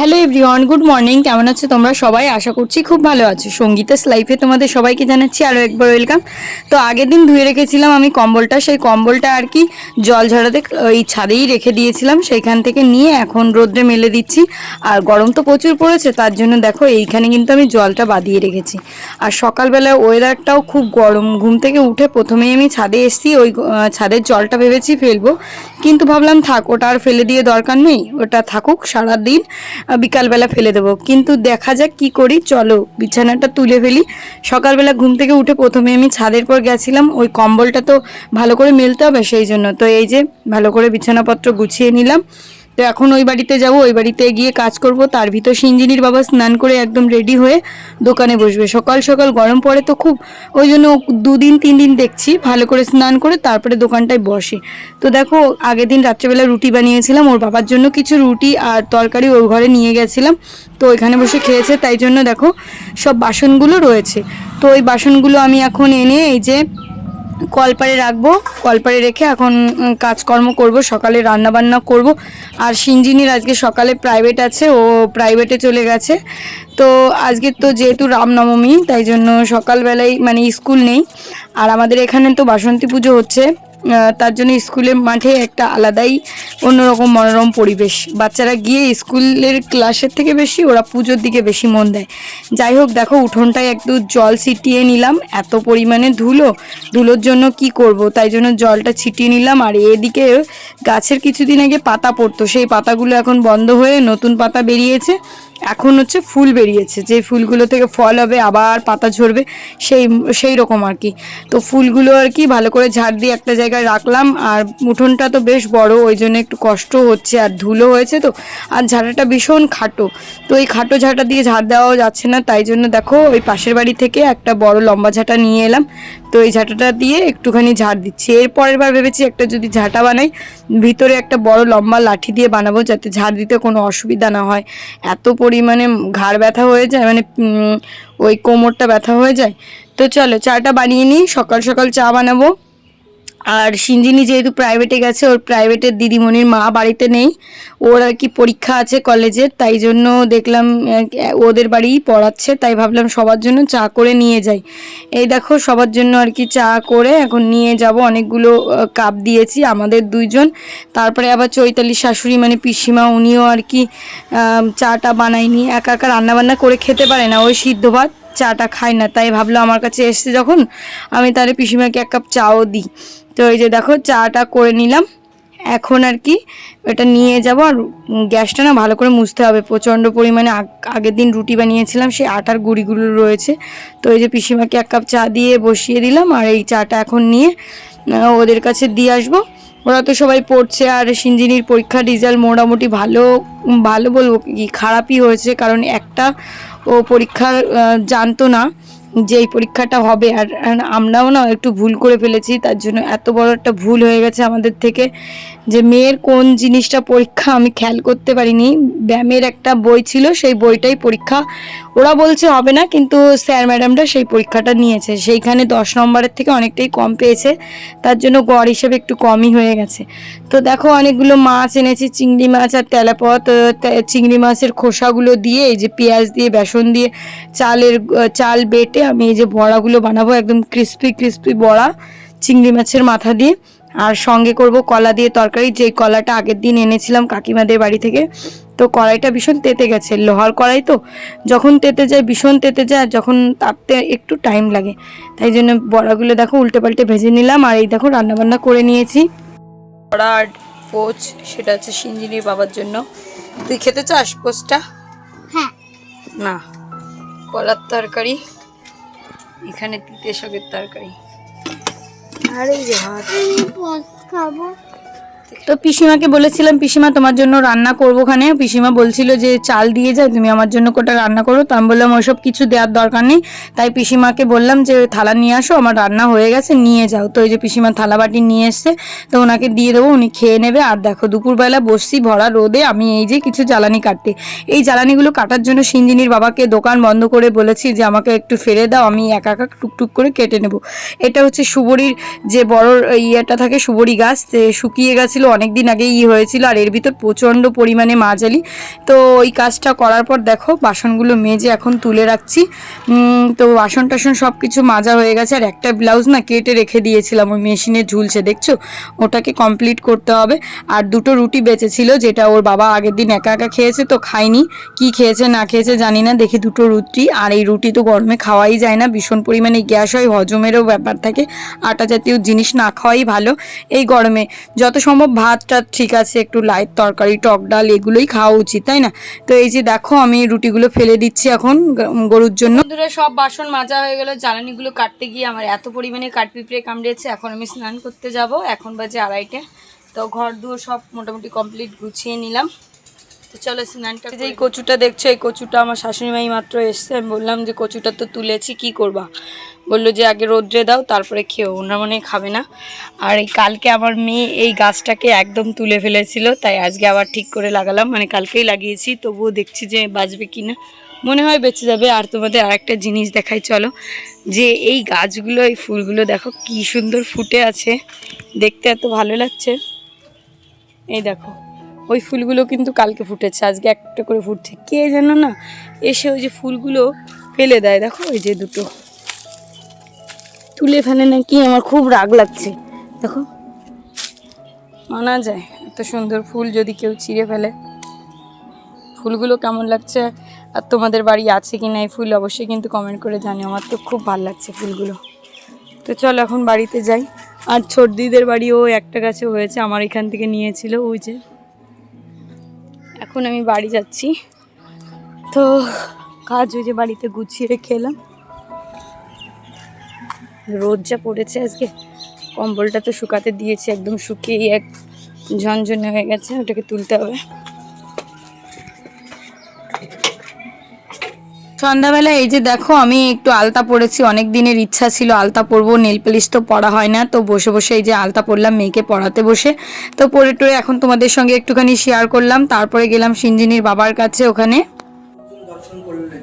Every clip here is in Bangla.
Hello everyone, good morning. কেমন আছো তোমরা সবাই? আশা করছি খুব ভালো আছো। সঙ্গীতাস লাইফে তোমাদের সবাইকে জানাচ্ছি আরও একবার ওয়েলকাম। তো আগের দিন ধুয়ে রেখেছিলাম আমি কম্বলটা, সেই কম্বলটা আর কি জল ঝরাতে ওই ছাদেই রেখে দিয়েছিলাম। সেইখান থেকে নিয়ে এখন রোদ্রে মেলে দিচ্ছি। আর গরম তো প্রচুর পড়েছে, তার জন্য দেখো এইখানে কিন্তু আমি জলটা বাঁধিয়ে রেখেছি। আর সকালবেলা ওয়েদারটাও খুব গরম। ঘুম থেকে উঠে প্রথমেই আমি ছাদে এসেছি, ওই ছাদের জলটা ভেবেছি ফেলবো, কিন্তু ভাবলাম থাক, ওটা আর ফেলে দিয়ে দরকার নেই, ওটা থাকুক, সারাদিন বিকালবেলা ফেলে দেবো। কিন্তু দেখা যাক কি করি, চলো বিছানাটা তুলে ফেলি। সকালবেলা ঘুম থেকে উঠে প্রথমে আমি ছাদের পর গেছিলাম, ওই কম্বলটা তো ভালো করে মেলতে হবে, সেই জন্য তো এই যে ভালো করে বিছানাপত্র গুছিয়ে নিলাম। তো এখন ওই বাড়িতে যাব, ওই বাড়িতে গিয়ে কাজ করব। তার ভিতর সিঞ্জিনির বাবা স্নান করে একদম রেডি হয়ে দোকানে বসবে। সকাল সকাল গরম পড়ে তো খুব, ওই জন্য 2-3 দিন দেখছি ভালো করে স্নান করে তারপরে দোকানটায় বসে। তো দেখো আগের দিন রাত্রেবেলা রুটি বানিয়েছিলাম, ওর বাবার জন্য কিছু রুটি আর তরকারি ওর ঘরে নিয়ে গেছিলাম, তো ওইখানে বসে খেয়েছে। তাই জন্য দেখো সব বাসনগুলো রয়েছে। তো ওই বাসনগুলো আমি এখন এনে এই যে কলপারে রাখবো। কলপারে রেখে এখন কাজকর্ম করব, সকালে রান্না বান্না করব। আর সিঞ্জিনির আজকে সকালে প্রাইভেট আছে, ও প্রাইভেটে চলে গেছে। তো আজকে তো যেহেতু রামনবমী, তাই জন্য সকালবেলায় মানে স্কুল নেই। আর আমাদের এখানে তো বাসন্তী পুজো হচ্ছে, তার জন্য স্কুলের মাঠে একটা আলাদাই অন্যরকম মনোরম পরিবেশ। বাচ্চারা গিয়ে স্কুলের ক্লাসের থেকে বেশি ওরা পুজোর দিকে বেশি মন দেয়। যাই হোক, দেখো উঠোনটায় একটু জল ছিটিয়ে নিলাম, এত পরিমাণে ধুলোর জন্য কি করব, তাই জন্য জলটা ছিটিয়ে নিলাম। আর এদিকে গাছের কিছুদিন আগে পাতা পড়তো, সেই পাতাগুলো এখন বন্ধ হয়ে নতুন পাতা বেরিয়েছে। এখন হচ্ছে ফুল বেরিয়েছে, যে ফুলগুলো থেকে ফল হবে, আবার পাতা ঝরবে, সেই রকম আর কি। তো ফুলগুলো আর কি ভালো করে ঝাড় দিয়ে একটা জায়গায় রাখলাম। আর উঠোনটা তো বেশ বড়, ওই জন্য একটু কষ্ট হচ্ছে, আর ধুলো হয়েছে তো। আর ঝাঁটাটা ভীষণ খাটো, তো এই খাটো ঝাঁটা দিয়ে ঝাড় দেওয়াও যাচ্ছে না, তাই জন্য দেখো ওই পাশের বাড়ি থেকে একটা বড় লম্বা ঝাঁটা নিয়ে এলাম। তো এই ঝাঁটাটা দিয়ে একটুখানি ঝাড় দিচ্ছি। এর পরের বার ভেবেছি একটা যদি ঝাঁটা বানাই, ভিতরে একটা বড় লম্বা লাঠি দিয়ে বানাবো, যাতে ঝাড় দিতে কোনো অসুবিধা না হয়। এত পরিমাণে ঘাড় ব্যথা হয়ে যায়, মানে ওই কোমরটা ব্যথা হয়ে যায়। তো চলো চাটা বানিয়ে নিই, সকাল সকাল চা বানাবো। আর সিঞ্জিনি যেহেতু প্রাইভেটে গেছে, ওর প্রাইভেটের দিদিমণির মা বাড়িতে নেই, ওর আর কি পরীক্ষা আছে কলেজের, তাই জন্য দেখলাম ওদের বাড়িই পড়াচ্ছে, তাই ভাবলাম সবার জন্য চা করে নিয়ে যাই। এই দেখো সবার জন্য আর কি চা করে এখন নিয়ে যাব। অনেকগুলো কাপ দিয়েছি আমাদের দুইজন, তারপরে আবার চৈতালির শাশুড়ি মানে পিসিমা, উনিও আর কি চাটা বানায়নি, একা একা রান্নাবান্না করে খেতে পারে না, ওই সিদ্ধ ভাত চাটা খায় না, তাই ভাবলো আমার কাছে এসছে যখন আমি তাহলে পিসিমাকে এক কাপ চাও দিই। তো এই যে দেখো চাটা করে নিলাম। এখন আর কি এটা নিয়ে যাব। আর গ্যাসটা না ভালো করে মুছতে হবে, প্রচণ্ড পরিমাণে আগের দিন রুটি বানিয়েছিলাম, সেই আটার গুঁড়িগুলো রয়েছে। তো এই যে পিসিমাকে এক কাপ চা দিয়ে বসিয়ে দিলাম, আর এই চাটা এখন নিয়ে ওদের কাছে দিয়ে আসবো। ওরা তো সবাই পড়ছে। আর সিঞ্জিনির পরীক্ষার রেজাল্ট মোটামুটি ভালো বলবো কি, খারাপই হয়েছে, কারণ একটা ও পরীক্ষার জানতো না যে এই পরীক্ষাটা হবে। আর আমরাও না একটু ভুল করে ফেলেছি, তার জন্য এত বড় একটা ভুল হয়ে গেছে আমাদের থেকে, যে মেয়ের কোন জিনিসটা পরীক্ষা আমি খেয়াল করতে পারিনি। ব্যায়ামের একটা বই ছিল, সেই বইটাই পরীক্ষা, ওরা বলছে হবে না, কিন্তু স্যার ম্যাডামরা সেই পরীক্ষাটা নিয়েছে, সেইখানে 10 নম্বরের থেকে অনেকটাই কম পেয়েছে, তার জন্য গড় হিসেবে একটু কমই হয়ে গেছে। তো দেখো অনেকগুলো মাছ এনেছি, চিংড়ি মাছ আর তেলাপত। চিংড়ি মাছের খোসাগুলো দিয়ে এই যে পেঁয়াজ দিয়ে বেসন দিয়ে চাল বেটে আমি এই যে বড়াগুলো বানাবো, একদম ক্রিস্পি ক্রিস্পি বড়া চিংড়ি মাছের মাথা দিয়ে। আর সঙ্গে করব কলা দিয়ে তরকারি, যেই কলাটা আগের দিন এনেছিলাম কাকিমাদের বাড়ি থেকে। তো কড়াইটা ভীষণ তেতে গেছে, লোহার কড়াই তো, যখন তেতে যায় ভীষণ তেতে যায়, আর যখন তাপতে একটু টাইম লাগে, তাই জন্য বড়াগুলো দেখো উল্টে পাল্টে ভেজে নিলাম। আর এই দেখো রান্নাবান্না করে নিয়েছি। বড়া আর পোচ, সেটা হচ্ছে সিঞ্জিনির বাবার জন্য। তুই খেতে চাস পোচটা? হ্যাঁ। না, কলার তরকারি, এখানে তিতে শাকের তরকারি, আর এই যে ভাত। খাবো। তো পিসিমাকে বলেছিলাম, পিসিমা তোমার জন্য রান্না করবো ওখানে। পিসিমা বলছিল যে চাল দিয়ে যাও, তুমি আমার জন্য কোটা রান্না করো। তো আমি বললাম ওইসব কিছু দেওয়ার দরকার নেই, তাই পিসিমাকে বললাম যে থালা নিয়ে আসো, আমার রান্না হয়ে গেছে, নিয়ে যাও। তো ওই যে পিসিমা থালা বাটি নিয়ে এসছে, তো ওনাকে দিয়ে দেবো, উনি খেয়ে নেবে। আর দেখো দুপুরবেলা বসছি ভরা রোদে, আমি এই যে কিছু জ্বালানি কাটতে, এই জ্বালানিগুলো কাটার জন্য সিঞ্জিনির বাবাকে দোকান বন্ধ করে বলেছি যে আমাকে একটু ফেলে দাও, আমি একা একা টুকটুক করে কেটে নেব। এটা হচ্ছে সুবরির যে বড় ইয়েটা থাকে, সুবরি গাছ শুকিয়ে গেছিলো, হয়েছিল, অনেক দিন আগেই হয়েছিল, আর এর ভিতর প্রচণ্ড পরিমাণে মাজালি। তো ওই কাজটা করার পর দেখো বাসনগুলো মেজে এখন তুলে রাখছি। তো বাসন টাসন সব কিছু মাজা হয়ে গেছে। আর একটা ব্লাউজ না কেটে রেখে দিয়েছিলাম, ওই মেশিনে ঝুলছে দেখছো, ওটাকে কমপ্লিট করতে হবে। আর দুটো রুটি বেঁচেছিল, যেটা ওর বাবা আগের দিন একা একা খেয়েছে, তো খায়নি, কি খেয়েছে না খেয়েছে জানি না। দেখি দুটো রুটি, আর এই রুটি তো গরমে খাওয়াই যায় না, ভীষণ পরিমাণে গ্যাস হয়, হজমেরও ব্যাপার থাকে, আটা জাতীয় জিনিস না খাওয়াই ভালো এই গরমে। যত সম্ভব ভাত টাত ঠিক আছে, একটু লাইট তরকারি টক ডাল এগুলোই খাওয়া উচিত, তাই না? তো এই যে দেখো আমি রুটিগুলো ফেলে দিচ্ছি এখন গরুর জন্য। বন্ধুরা সব বাসন মাজা হয়ে গেল, জ্বালানিগুলো কাটতে গিয়ে আমার এত পরিমাণে কাঠপিঁপড়ে কামড়েছে। এখন আমি স্নান করতে যাব, এখন বাজে 2:30। তো ঘর দুয়ার সব মোটামুটি কমপ্লিট গুছিয়ে নিলাম। তো চলো স্নানটা। যে এই কচুটা দেখছো, এই কচুটা আমার শাশুড়িমাই মাত্র এসছে। আমি বললাম যে কচুটা তো তুলেছি, কি করবা? বললো যে আগে রোদ্রে দাও তারপরে খেও, ওনার মনে খাবে না। আর এই কালকে আমার মেয়ে এই গাছটাকে একদম তুলে ফেলেছিল, তাই আজকে আবার ঠিক করে লাগালাম, মানে কালকেই লাগিয়েছি, তবুও দেখছি যে বাঁচবে কিনা, মনে হয় বেঁচে যাবে। আর তোমাদের আরেকটা জিনিস দেখাই চলো, যে এই গাছগুলো এই ফুলগুলো দেখো কি সুন্দর ফুটে আছে, দেখতে এত ভালো লাগছে। এই দেখো ওই ফুলগুলো কিন্তু কালকে ফুটেছে, আজকে একটা করে ফুটছে। কে যেন না এসে ওই যে ফুলগুলো ফেলে দেয়, দেখো ওই যে দুটো তুলে ফেলে নাকি, আমার খুব রাগ লাগছে। দেখো মানা যায় এত সুন্দর ফুল যদি কেউ ছিঁড়ে ফেলে। ফুলগুলো কেমন লাগছে, আর তোমাদের বাড়ি আছে কি না এই ফুল অবশ্যই কিন্তু কমেন্ট করে জানিও, আমার তো খুব ভালো লাগছে ফুলগুলো। তো চলো এখন বাড়িতে যাই। আর ছোটদিদের বাড়িও একটা গাছে হয়েছে, আমার এখান থেকে নিয়েছিল ওই যে। এখন আমি বাড়ি যাচ্ছি, তো কাজ ওই যে বাড়িতে গুছিয়ে রেখে এলাম। রোদ যা পড়েছে আজকে, কম্বলটা তো শুকাতে দিয়েছি, একদম শুকিয়ে এক ঝনঝনে হয়ে গেছে, ওটাকে তুলতে হবে। সন্ধ্যাবেলা এই যে দেখো আমি একটু আলতা পরেছি, অনেক দিনের ইচ্ছা ছিল আলতা পরবো, নেল পালিশ তো পরা হয় না, তো বসে বসে এই যে আলতা পরলাম মেয়েকে পড়াতে বসে। তো পরে টরে এখন তোমাদের সঙ্গে একটুখানি শেয়ার করলাম। তারপরে গেলাম সিঞ্জিনির বাবার কাছে, ওখানে দর্শন করলেন।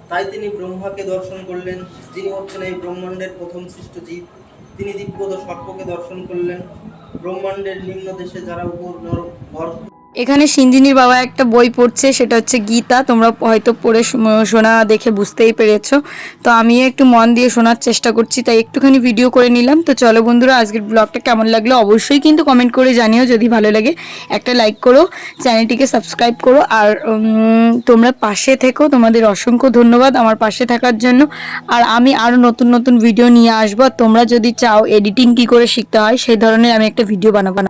তাই তিনি ব্রহ্মাকে দর্শন করলেন, যিনি হচ্ছেন এই ব্রহ্মাণ্ডের প্রথম সৃষ্ট জীব। তিনি দিব্যদ সর্পকে দর্শন করলেন। ব্রহ্মাণ্ডের নিম্ন দেশে যারা উপর নর এখানে সিঞ্জিনির বাবা একটা বই পড়ছে, সেটা হচ্ছে গীতা। তোমরা হয়তো পড়ে শোনা দেখে বুঝতেই পেরেছো, তো আমিও একটু মন দিয়ে শোনার চেষ্টা করছি, তাই একটুখানি ভিডিও করে নিলাম। তো চলো বন্ধুরা, আজকের ব্লগটা কেমন লাগলো অবশ্যই কিন্তু কমেন্ট করে জানিও, যদি ভালো লাগে একটা লাইক করো, চ্যানেলটিকে সাবস্ক্রাইব করো, আর তোমরা পাশে থেকো। তোমাদের অসংখ্য ধন্যবাদ আমার পাশে থাকার জন্য। আর আমি আরও নতুন নতুন ভিডিও নিয়ে আসবো। তোমরা যদি চাও এডিটিং কী করে শিখতে হয় সেই ধরনের আমি একটা ভিডিও বানাবো।